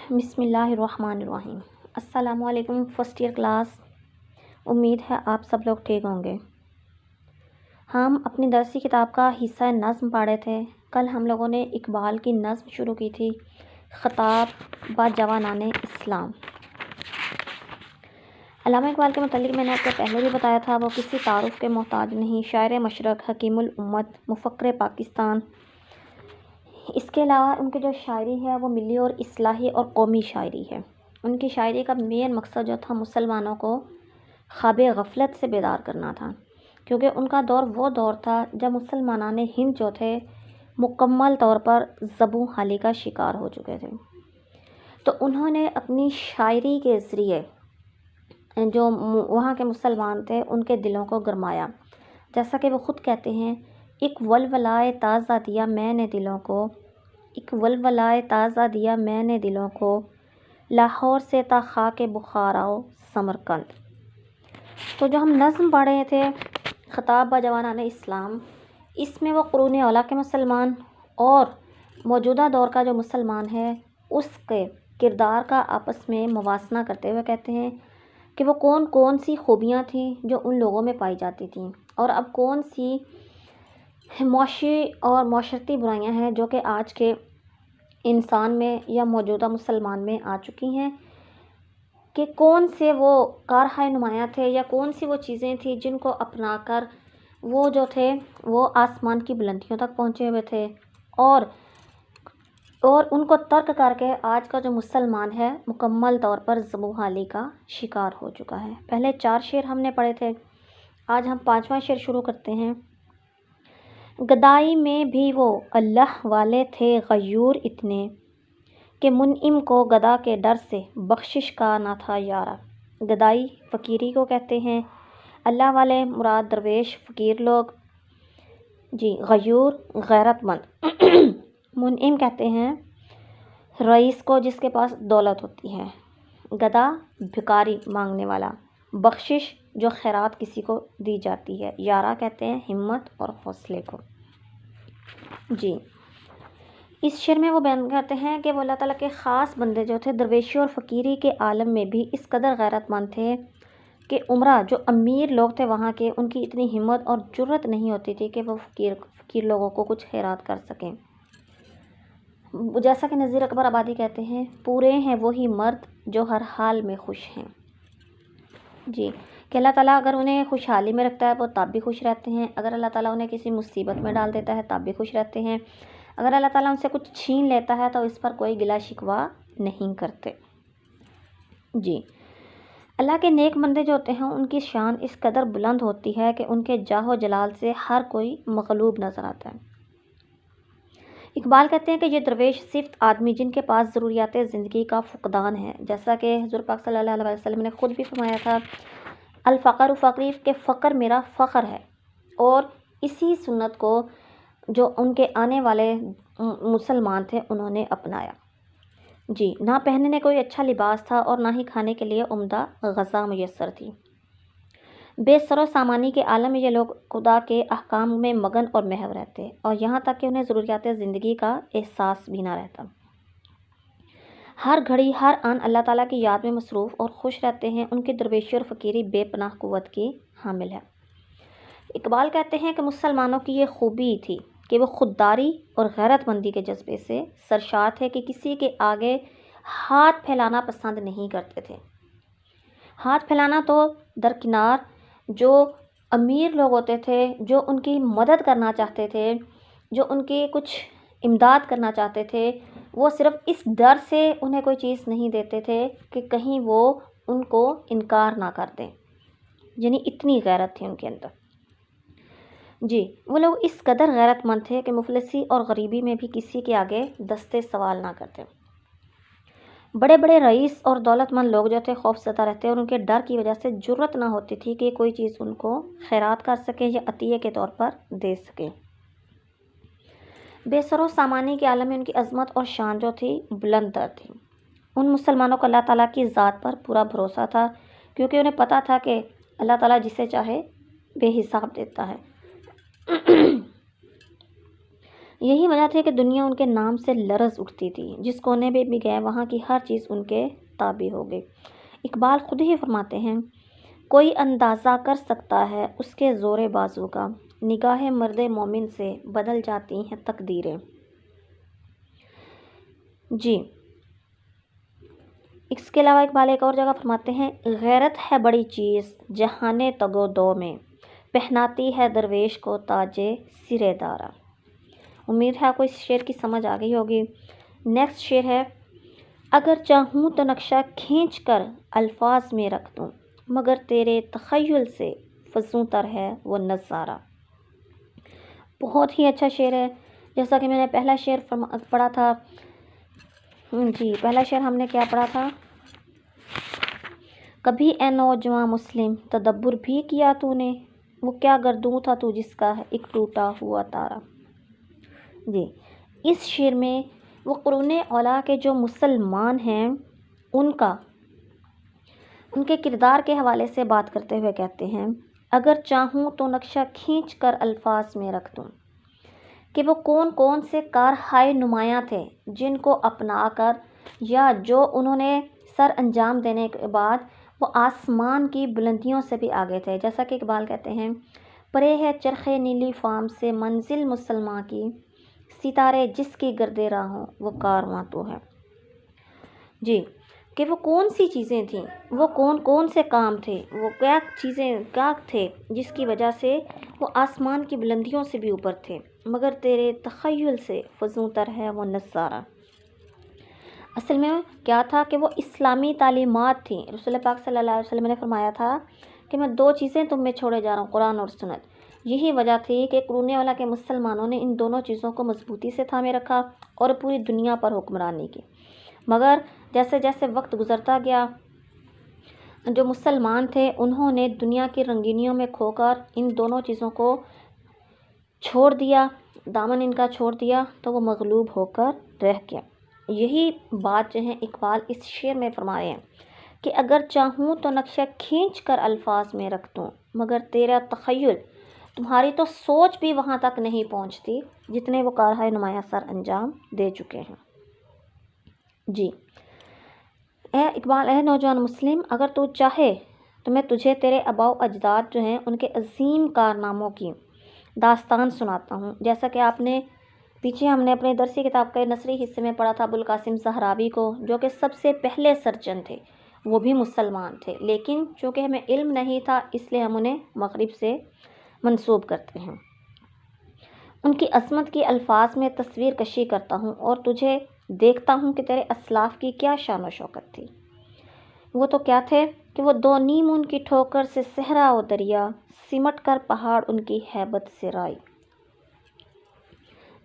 بسم اللہ الرحمن الرحیم۔ السلام علیکم فرسٹ ایئر کلاس، امید ہے آپ سب لوگ ٹھیک ہوں گے۔ ہم اپنی درسی کتاب کا حصہ نظم پڑھے تھے۔ کل ہم لوگوں نے اقبال کی نظم شروع کی تھی، خطاب با جوانان اسلام۔ علامہ اقبال کے متعلق میں نے آپ کو پہلے بھی بتایا تھا، وہ کسی تعارف کے محتاج نہیں، شاعر مشرق، حکیم الامت، مفکر پاکستان۔ اس کے علاوہ ان کی جو شاعری ہے وہ ملی اور اصلاحی اور قومی شاعری ہے۔ ان کی شاعری کا مین مقصد جو تھا مسلمانوں کو خواب غفلت سے بیدار کرنا تھا، کیونکہ ان کا دور وہ دور تھا جب مسلمانان ہند جو تھے مکمل طور پر زبوں حالی کا شکار ہو چکے تھے۔ تو انہوں نے اپنی شاعری کے ذریعے جو وہاں کے مسلمان تھے ان کے دلوں کو گرمایا، جیسا کہ وہ خود کہتے ہیں، ایک ولولائے تازہ دیا میں نے دلوں کو، ایک ولولائے تازہ دیا میں نے دلوں کو، لاہور سے تا خاک بخارا و سمرقند۔ تو جو ہم نظم پڑھ رہے تھے خطاب با جوانان اسلام، اس میں وہ قرون اولیٰ کے مسلمان اور موجودہ دور کا جو مسلمان ہے اس کے کردار کا آپس میں موازنہ کرتے ہوئے کہتے ہیں کہ وہ کون کون سی خوبیاں تھیں جو ان لوگوں میں پائی جاتی تھیں، اور اب کون سی معاشی اور معاشرتی برائیاں ہیں جو کہ آج کے انسان میں یا موجودہ مسلمان میں آ چکی ہیں، کہ کون سے وہ کارہائے نمایاں تھے یا کون سی وہ چیزیں تھیں جن کو اپنا کر وہ جو تھے وہ آسمان کی بلندیوں تک پہنچے ہوئے تھے، اور ان کو ترک کر کے آج کا جو مسلمان ہے مکمل طور پر زبوں حالی کا شکار ہو چکا ہے۔ پہلے 4 شعر ہم نے پڑھے تھے، آج ہم 5واں شعر شروع کرتے ہیں۔ گدائی میں بھی وہ اللہ والے تھے غیور اتنے، کہ منعم کو گدا کے ڈر سے بخشش کا نہ تھا یارا۔ گدائی فقیری کو کہتے ہیں، اللہ والے مراد درویش فقیر لوگ، جی غیور غیرت مند، منعم کہتے ہیں رئیس کو جس کے پاس دولت ہوتی ہے، گدا بھکاری مانگنے والا، بخشش جو خیرات کسی کو دی جاتی ہے، یارا کہتے ہیں ہمت اور حوصلے کو۔ جی اس شعر میں وہ بیان کرتے ہیں کہ وہ اللہ تعالیٰ کے خاص بندے جو تھے درویشی اور فقیری کے عالم میں بھی اس قدر غیرت مند تھے کہ عمرہ جو امیر لوگ تھے وہاں کے، ان کی اتنی ہمت اور جرت نہیں ہوتی تھی کہ وہ فقیر لوگوں کو کچھ خیرات کر سکیں۔ جیسا کہ نذیر اکبر آبادی کہتے ہیں، پورے ہیں وہی مرد جو ہر حال میں خوش ہیں۔ جی کہ اللہ تعالیٰ اگر انہیں خوشحالی میں رکھتا ہے وہ تب بھی خوش رہتے ہیں، اگر اللہ تعالیٰ انہیں کسی مصیبت میں ڈال دیتا ہے تب بھی خوش رہتے ہیں، اگر اللہ تعالیٰ ان سے کچھ چھین لیتا ہے تو اس پر کوئی گلہ شکوہ نہیں کرتے۔ جی اللہ کے نیک بندے جو ہوتے ہیں ان کی شان اس قدر بلند ہوتی ہے کہ ان کے جاہ و جلال سے ہر کوئی مغلوب نظر آتا ہے۔ اقبال کہتے ہیں کہ یہ درویش صفت آدمی جن کے پاس ضروریات زندگی کا فقدان ہے، جیسا کہ حضور پاک صلی اللہ علیہ وسلم نے خود بھی فرمایا تھا، الفقر فقیر، کہ فقر میرا فخر ہے، اور اسی سنت کو جو ان کے آنے والے مسلمان تھے انہوں نے اپنایا۔ جی نہ پہننے کوئی اچھا لباس تھا اور نہ ہی کھانے کے لیے عمدہ غذا میسر تھی۔ بے سر و سامانی کے عالم میں یہ لوگ خدا کے احکام میں مگن اور محو رہتے، اور یہاں تک کہ انہیں ضروریات زندگی کا احساس بھی نہ رہتا۔ ہر گھڑی ہر آن اللہ تعالیٰ کی یاد میں مصروف اور خوش رہتے ہیں، ان کی درویشی اور فقیری بے پناہ قوت کی حامل ہے۔ اقبال کہتے ہیں کہ مسلمانوں کی یہ خوبی تھی کہ وہ خودداری اور غیرت مندی کے جذبے سے سرشار تھے، کہ کسی کے آگے ہاتھ پھیلانا پسند نہیں کرتے تھے۔ ہاتھ پھیلانا تو درکنار، جو امیر لوگ ہوتے تھے جو ان کی مدد کرنا چاہتے تھے، جو ان کی کچھ امداد کرنا چاہتے تھے، وہ صرف اس ڈر سے انہیں کوئی چیز نہیں دیتے تھے کہ کہیں وہ ان کو انکار نہ کر دیں، یعنی اتنی غیرت تھی ان کے اندر۔ جی وہ لوگ اس قدر غیرت مند تھے کہ مفلسی اور غریبی میں بھی کسی کے آگے دستے سوال نہ کرتے۔ بڑے بڑے رئیس اور دولت مند لوگ جو تھے خوف زدہ رہتے، اور ان کے ڈر کی وجہ سے جرت نہ ہوتی تھی کہ کوئی چیز ان کو خیرات کر سکیں یا عطیے کے طور پر دے سکیں۔ بے سر و سامانی کے عالم میں ان کی عظمت اور شان جو تھی بلند تر تھی۔ ان مسلمانوں کو اللہ تعالیٰ کی ذات پر پورا بھروسہ تھا، کیونکہ انہیں پتہ تھا کہ اللہ تعالیٰ جسے چاہے بے حساب دیتا ہے۔ یہی وجہ تھی کہ دنیا ان کے نام سے لرز اٹھتی تھی، جس کونے میں بھی گئے وہاں کی ہر چیز ان کے تابع ہو گئی۔ اقبال خود ہی فرماتے ہیں، کوئی اندازہ کر سکتا ہے اس کے زور بازو کا، نگاہ مرد مومن سے بدل جاتی ہیں تقدیریں۔ جی، اس کے علاوہ اقبال ایک اور جگہ فرماتے ہیں، غیرت ہے بڑی چیز جہانے تگو دو میں، پہناتی ہے درویش کو تاج سرے دارا۔ امید ہے آپ کو اس شعر کی سمجھ آ گئی ہوگی۔ نیکسٹ شعر ہے، اگر چاہوں تو نقشہ کھینچ کر الفاظ میں رکھ دوں، مگر تیرے تخیل سے فزوں تر ہے وہ نظارہ۔ بہت ہی اچھا شعر ہے، جیسا کہ میں نے پہلا شعر پڑھا تھا۔ جی، پہلا شعر ہم نے کیا پڑھا تھا؟ کبھی اے نوجواں مسلم تدبر بھی کیا تو نے، وہ کیا گردوں تھا تو جس کا ہے ایک ٹوٹا ہوا تارا۔ جی، اس شعر میں وہ قرون اولیٰ کے جو مسلمان ہیں ان کے کردار کے حوالے سے بات کرتے ہوئے کہتے ہیں، اگر چاہوں تو نقشہ کھینچ کر الفاظ میں رکھ دوں، کہ وہ کون کون سے کارہائے نمایاں تھے جن کو اپنا کر یا جو انہوں نے سر انجام دینے کے بعد وہ آسمان کی بلندیوں سے بھی آگے تھے۔ جیسا کہ اقبال کہتے ہیں، پرے ہے چرخ نیلی فام سے منزل مسلماں کی، ستارے جس کی گرد راہوں وہ کارواں تو ہے۔ جی، کہ وہ کون سی چیزیں تھیں، وہ کون سے کام تھے، وہ کیا تھے جس کی وجہ سے وہ آسمان کی بلندیوں سے بھی اوپر تھے، مگر تیرے تخیل سے فزوں تر ہے وہ نظارہ۔ اصل میں کیا تھا کہ وہ اسلامی تعلیمات تھیں۔ رسول پاک صلی اللہ علیہ وسلم نے فرمایا تھا کہ میں دو چیزیں تم میں چھوڑے جا رہا ہوں، قرآن اور سنت۔ یہی وجہ تھی کہ قرون اولیٰ کے مسلمانوں نے ان دونوں چیزوں کو مضبوطی سے تھامے رکھا اور پوری دنیا پر حکمرانی کی۔ مگر جیسے جیسے وقت گزرتا گیا، جو مسلمان تھے انہوں نے دنیا کی رنگینیوں میں کھو کر ان دونوں چیزوں کو چھوڑ دیا، دامن ان کا چھوڑ دیا، تو وہ مغلوب ہو کر رہ گیا۔ یہی بات جو ہے اقبال اس شعر میں فرما رہے ہیں کہ اگر چاہوں تو نقشہ کھینچ کر الفاظ میں رکھ دوں، مگر تیرا تخیل، تمہاری تو سوچ بھی وہاں تک نہیں پہنچتی جتنے وہ کارہائے نمایاں سر انجام دے چکے ہیں۔ جی، اے اقبال، اے نوجوان مسلم، اگر تو چاہے تو میں تجھے تیرے آباء و اجداد جو ہیں ان کے عظیم کارناموں کی داستان سناتا ہوں۔ جیسا کہ آپ نے پیچھے ہم نے اپنے درسی کتاب کے نثری حصے میں پڑھا تھا ابوالقاسم زہراوی کو، جو کہ سب سے پہلے سرجن تھے، وہ بھی مسلمان تھے، لیکن چونکہ ہمیں علم نہیں تھا اس لیے ہم انہیں مغرب سے منسوب کرتے ہیں۔ ان کی عظمت کی الفاظ میں تصویر کشی کرتا ہوں اور تجھے دیکھتا ہوں کہ تیرے اسلاف کی کیا شان و شوکت تھی۔ وہ تو کیا تھے کہ وہ دو نیم ان کی ٹھوکر سے صحرا و دریا، سمٹ کر پہاڑ ان کی ہیبت سے رائی۔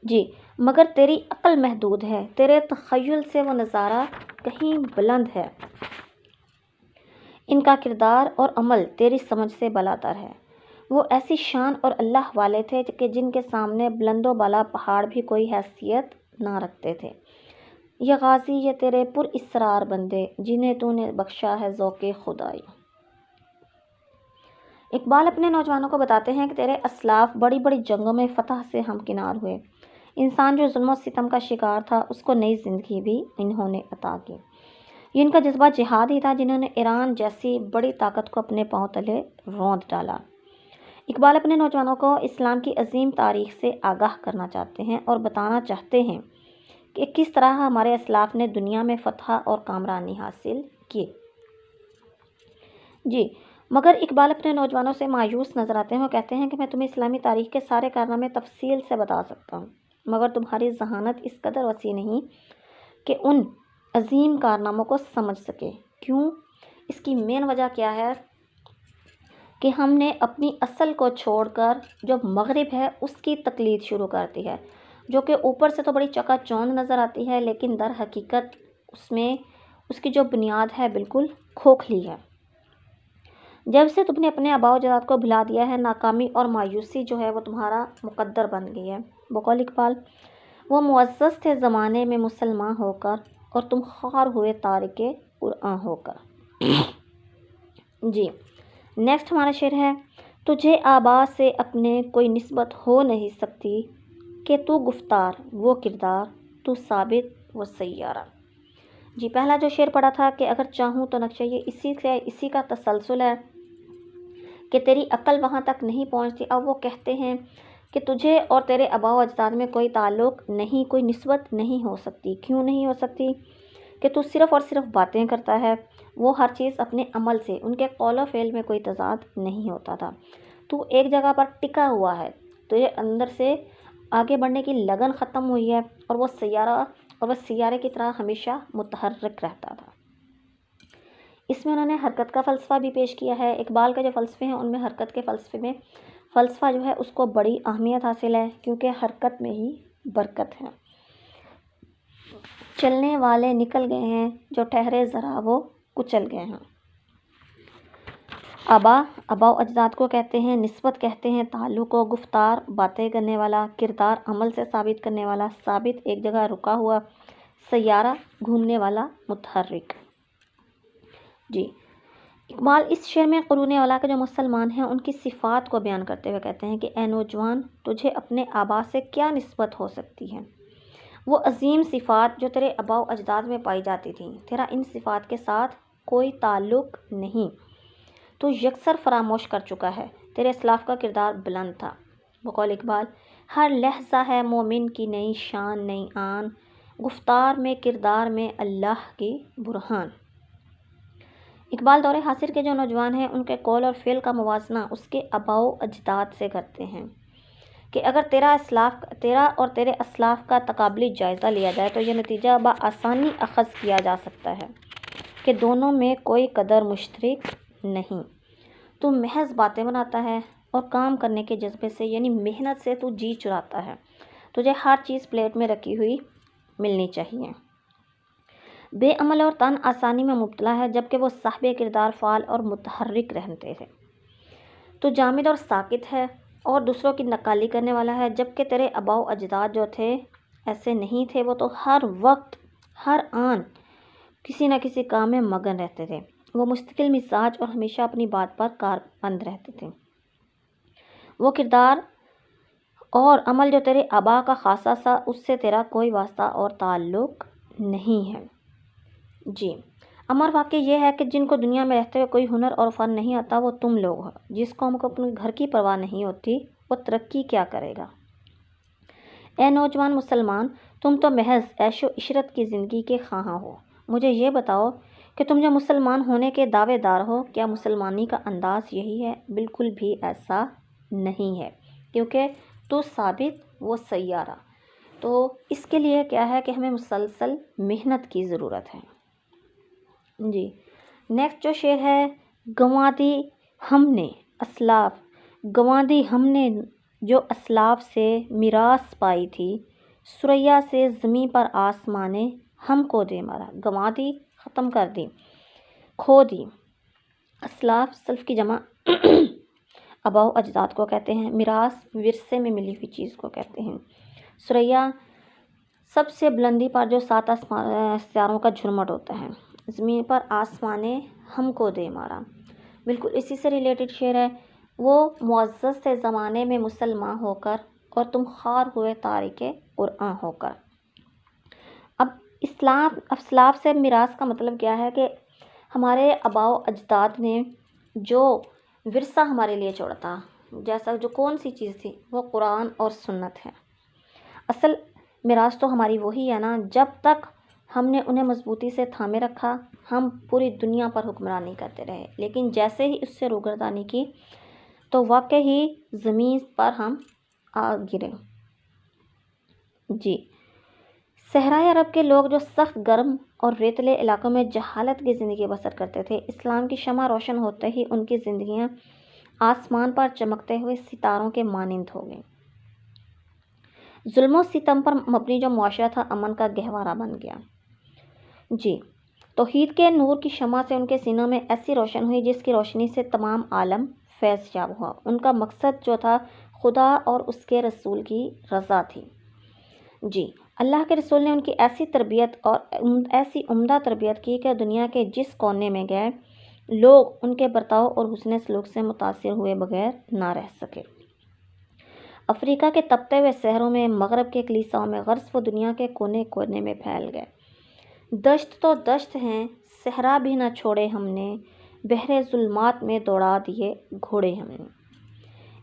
جی، مگر تیری عقل محدود ہے، تیرے تخیل سے وہ نظارہ کہیں بلند ہے۔ ان کا کردار اور عمل تیری سمجھ سے بالاتر ہے۔ وہ ایسی شان اور اللہ والے تھے کہ جن کے سامنے بلند و بالا پہاڑ بھی کوئی حیثیت نہ رکھتے تھے۔ یہ غازی یہ تیرے پر اسرار بندے، جنہیں تو نے بخشا ہے ذوق خدائی۔ اقبال اپنے نوجوانوں کو بتاتے ہیں کہ تیرے اسلاف بڑی بڑی جنگوں میں فتح سے ہمکنار ہوئے۔ انسان جو ظلم و ستم کا شکار تھا اس کو نئی زندگی بھی انہوں نے عطا کی۔ یہ ان کا جذبہ جہاد ہی تھا جنہوں نے ایران جیسی بڑی طاقت کو اپنے پاؤں تلے روند ڈالا۔ اقبال اپنے نوجوانوں کو اسلام کی عظیم تاریخ سے آگاہ کرنا چاہتے ہیں اور بتانا چاہتے ہیں کہ کس طرح ہمارے اسلاف نے دنیا میں فتح اور کامرانی حاصل کی۔ جی، مگر اقبال اپنے نوجوانوں سے مایوس نظر آتے ہیں۔ وہ کہتے ہیں کہ میں تمہیں اسلامی تاریخ کے سارے کارنامے تفصیل سے بتا سکتا ہوں، مگر تمہاری ذہانت اس قدر وسیع نہیں کہ ان عظیم کارناموں کو سمجھ سکے۔ کیوں؟ اس کی مین وجہ کیا ہے کہ ہم نے اپنی اصل کو چھوڑ کر جو مغرب ہے اس کی تقلید شروع کر دی ہے، جو کہ اوپر سے تو بڑی چکا چوند نظر آتی ہے، لیکن در حقیقت اس میں اس کی جو بنیاد ہے بالکل کھوکھلی ہے۔ جب سے تم نے اپنے آباء و اجداد کو بھلا دیا ہے، ناکامی اور مایوسی جو ہے وہ تمہارا مقدر بن گئی ہے۔ بقول اقبال، وہ معزز تھے زمانے میں مسلمان ہو کر، اور تم خوار ہوئے تارک قرآن ہو کر۔ جی، نیکسٹ ہمارا شعر ہے، تجھے آباء سے اپنے کوئی نسبت ہو نہیں سکتی، کہ تو گفتار وہ کردار، تو ثابت وہ سیارہ۔ جی پہلا جو شعر پڑھا تھا کہ اگر چاہوں تو نقشہ، یہ اسی کا تسلسل ہے کہ تیری عقل وہاں تک نہیں پہنچتی۔ اب وہ کہتے ہیں کہ تجھے اور تیرے آباء و اجداد میں کوئی تعلق نہیں، کوئی نسبت نہیں ہو سکتی۔ کیوں نہیں ہو سکتی؟ کہ تو صرف اور صرف باتیں کرتا ہے، وہ ہر چیز اپنے عمل سے، ان کے قول و فعل میں کوئی تضاد نہیں ہوتا تھا۔ تو ایک جگہ پر ٹکا ہوا ہے، تجھے اندر سے آگے بڑھنے کی لگن ختم ہوئی ہے، اور وہ سیارے کی طرح ہمیشہ متحرک رہتا تھا۔ اس میں انہوں نے حرکت کا فلسفہ بھی پیش کیا ہے۔ اقبال کے جو فلسفے ہیں ان میں حرکت کے فلسفے میں فلسفہ جو ہے اس کو بڑی اہمیت حاصل ہے، کیونکہ حرکت میں ہی برکت ہے۔ چلنے والے نکل گئے ہیں، جو ٹھہرے ذرا وہ کچل گئے ہیں۔ آباء و اجداد کو کہتے ہیں، نسبت کہتے ہیں تعلق کو، گفتار باتیں کرنے والا، کردار عمل سے ثابت کرنے والا، ثابت ایک جگہ رکا ہوا، سیارہ گھومنے والا، متحرک۔ جی اقبال اس شعر میں قرون اولیٰ کے جو مسلمان ہیں ان کی صفات کو بیان کرتے ہوئے کہتے ہیں کہ اے نوجوان، تجھے اپنے آباء سے کیا نسبت ہو سکتی ہے؟ وہ عظیم صفات جو تیرے آباء و اجداد میں پائی جاتی تھیں، تیرا ان صفات کے ساتھ کوئی تعلق نہیں، تو یکسر فراموش کر چکا ہے۔ تیرے اسلاف کا کردار بلند تھا۔ بقول اقبال، ہر لحظہ ہے مومن کی نئی شان نئی آن، گفتار میں کردار میں اللہ کی برہان۔ اقبال دور حاضر کے جو نوجوان ہیں ان کے قول اور فعل کا موازنہ اس کے آباء و اجداد سے کرتے ہیں کہ اگر تیرا اور تیرے اسلاف کا تقابلی جائزہ لیا جائے تو یہ نتیجہ بآسانی اخذ کیا جا سکتا ہے کہ دونوں میں کوئی قدر مشترک نہیں۔ تو محض باتیں بناتا ہے اور کام کرنے کے جذبے سے یعنی محنت سے تو جی چراتا ہے۔ تجھے ہر چیز پلیٹ میں رکھی ہوئی ملنی چاہیے۔ بے عمل اور تن آسانی میں مبتلا ہے، جبکہ وہ صاحب کردار فعال اور متحرک رہتے تھے۔ تو جامد اور ساکت ہے اور دوسروں کی نقالی کرنے والا ہے، جبکہ تیرے آباء و اجداد جو تھے ایسے نہیں تھے، وہ تو ہر وقت ہر آن کسی نہ کسی کام میں مگن رہتے تھے۔ وہ مستقل مزاج اور ہمیشہ اپنی بات پر کاربند رہتے تھے۔ وہ کردار اور عمل جو تیرے آباء کا خاصہ سا، اس سے تیرا کوئی واسطہ اور تعلق نہیں ہے۔ جی امر واقع یہ ہے کہ جن کو دنیا میں رہتے ہوئے کوئی ہنر اور فن نہیں آتا وہ تم لوگ ہو۔ جس قوم کو اپنے گھر کی پرواہ نہیں ہوتی وہ ترقی کیا کرے گا؟ اے نوجوان مسلمان، تم تو محض عیش و عشرت کی زندگی کے خواہاں ہو۔ مجھے یہ بتاؤ کہ تم جو مسلمان ہونے کے دعوے دار ہو، کیا مسلمانی کا انداز یہی ہے؟ بالکل بھی ایسا نہیں ہے، کیونکہ تو ثابت وہ سیارہ۔ تو اس کے لیے کیا ہے کہ ہمیں مسلسل محنت کی ضرورت ہے۔ جی نیکسٹ جو شعر ہے، گنوا دی ہم نے جو اسلاف سے میراث پائی تھی، ثریا سے زمیں پر آسمانے ہم کو دے مارا۔ گنوا دی، ختم کر دی، کھو دی۔ اسلاف سلف کی جمع آباء و اجداد کو کہتے ہیں، میراث ورثے میں ملی ہوئی چیز کو کہتے ہیں۔ ثریا سب سے بلندی پر جو 7 ستاروں کا جھرمٹ ہوتا ہے۔ زمین پر آسمانے ہم کو دے مارا، بالکل اسی سے ریلیٹڈ شعر ہے۔ وہ معزز سے زمانے میں مسلمان ہو کر اور تم خوار ہوئے تارک قرآن ہو کر۔ اب اسلاف سے میراث کا مطلب کیا ہے کہ ہمارے آباء و اجداد نے جو ورثہ ہمارے لیے چھوڑا تھا، جیسا جو کون سی چیز تھی، وہ قرآن اور سنت ہے۔ اصل میراث تو ہماری وہی ہے نا، جب تک ہم نے انہیں مضبوطی سے تھامے رکھا ہم پوری دنیا پر حکمرانی کرتے رہے، لیکن جیسے ہی اس سے روگردانی کی تو واقعی زمین پر ہم آ گرے۔ جی صحرائے عرب کے لوگ جو سخت گرم اور ریتلے علاقوں میں جہالت کی زندگی بسر کرتے تھے، اسلام کی شمع روشن ہوتے ہی ان کی زندگیاں آسمان پر چمکتے ہوئے ستاروں کے مانند ہو گئیں۔ ظلم و ستم پر مبنی جو معاشرہ تھا امن کا گہوارہ بن گیا۔ جی توحید کے نور کی شمع سے ان کے سینوں میں ایسی روشن ہوئی جس کی روشنی سے تمام عالم فیض یاب ہوا۔ ان کا مقصد جو تھا خدا اور اس کے رسول کی رضا تھی۔ جی اللہ کے رسول نے ان کی ایسی تربیت اور ایسی عمدہ تربیت کی کہ دنیا کے جس کونے میں گئے لوگ ان کے برتاؤ اور حسن سلوک سے متاثر ہوئے بغیر نہ رہ سکے۔ افریقہ کے تپتے ہوئے صحروں میں، مغرب کے کلیساؤں میں غرس وہ دنیا کے کونے کونے میں پھیل گئے۔ دشت تو دشت ہیں، صحرا بھی نہ چھوڑے ہم نے، بحر ظلمات میں دوڑا دیے گھوڑے ہم نے۔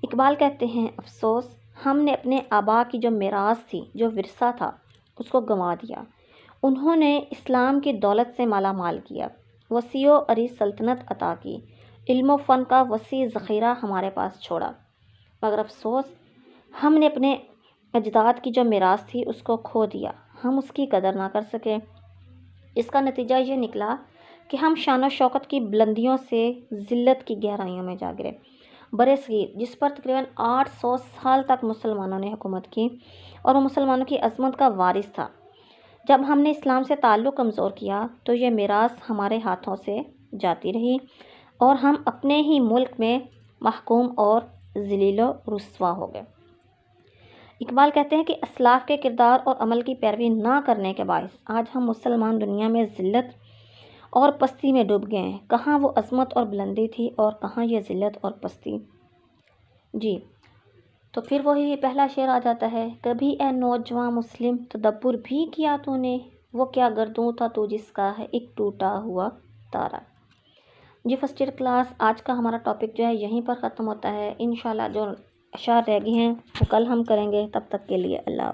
اقبال کہتے ہیں افسوس ہم نے اپنے آبا کی جو میراث تھی، جو ورثہ تھا، اس کو گنوا دیا۔ انہوں نے اسلام کی دولت سے مالا مال کیا، وسیع و عریض سلطنت عطا کی، علم و فن کا وسیع ذخیرہ ہمارے پاس چھوڑا، مگر افسوس ہم نے اپنے اجداد کی جو میراث تھی اس کو کھو دیا، ہم اس کی قدر نہ کر سکے۔ اس کا نتیجہ یہ نکلا کہ ہم شان و شوکت کی بلندیوں سے ذلت کی گہرائیوں میں جا گرے۔ برصغیر جس پر تقریباً 800 سال تک مسلمانوں نے حکومت کی اور وہ مسلمانوں کی عظمت کا وارث تھا، جب ہم نے اسلام سے تعلق کمزور کیا تو یہ میراث ہمارے ہاتھوں سے جاتی رہی اور ہم اپنے ہی ملک میں محکوم اور ذلیل و رسوا ہو گئے۔ اقبال کہتے ہیں کہ اسلاف کے کردار اور عمل کی پیروی نہ کرنے کے باعث آج ہم مسلمان دنیا میں ذلت اور پستی میں ڈوب گئے ہیں۔ کہاں وہ عظمت اور بلندی تھی اور کہاں یہ ذلت اور پستی۔ جی تو پھر وہی پہلا شعر آ جاتا ہے، کبھی اے نوجواں مسلم تدبر بھی کیا تو نے، وہ کیا گردوں تھا تو جس کا ہے ایک ٹوٹا ہوا تارا۔ جی فرسٹ ایئر کلاس آج کا ہمارا ٹاپک جو ہے یہیں پر ختم ہوتا ہے۔ انشاءاللہ جو اشعار رہ گئے ہیں وہ کل ہم کریں گے، تب تک کے لیے اللہ حافظ۔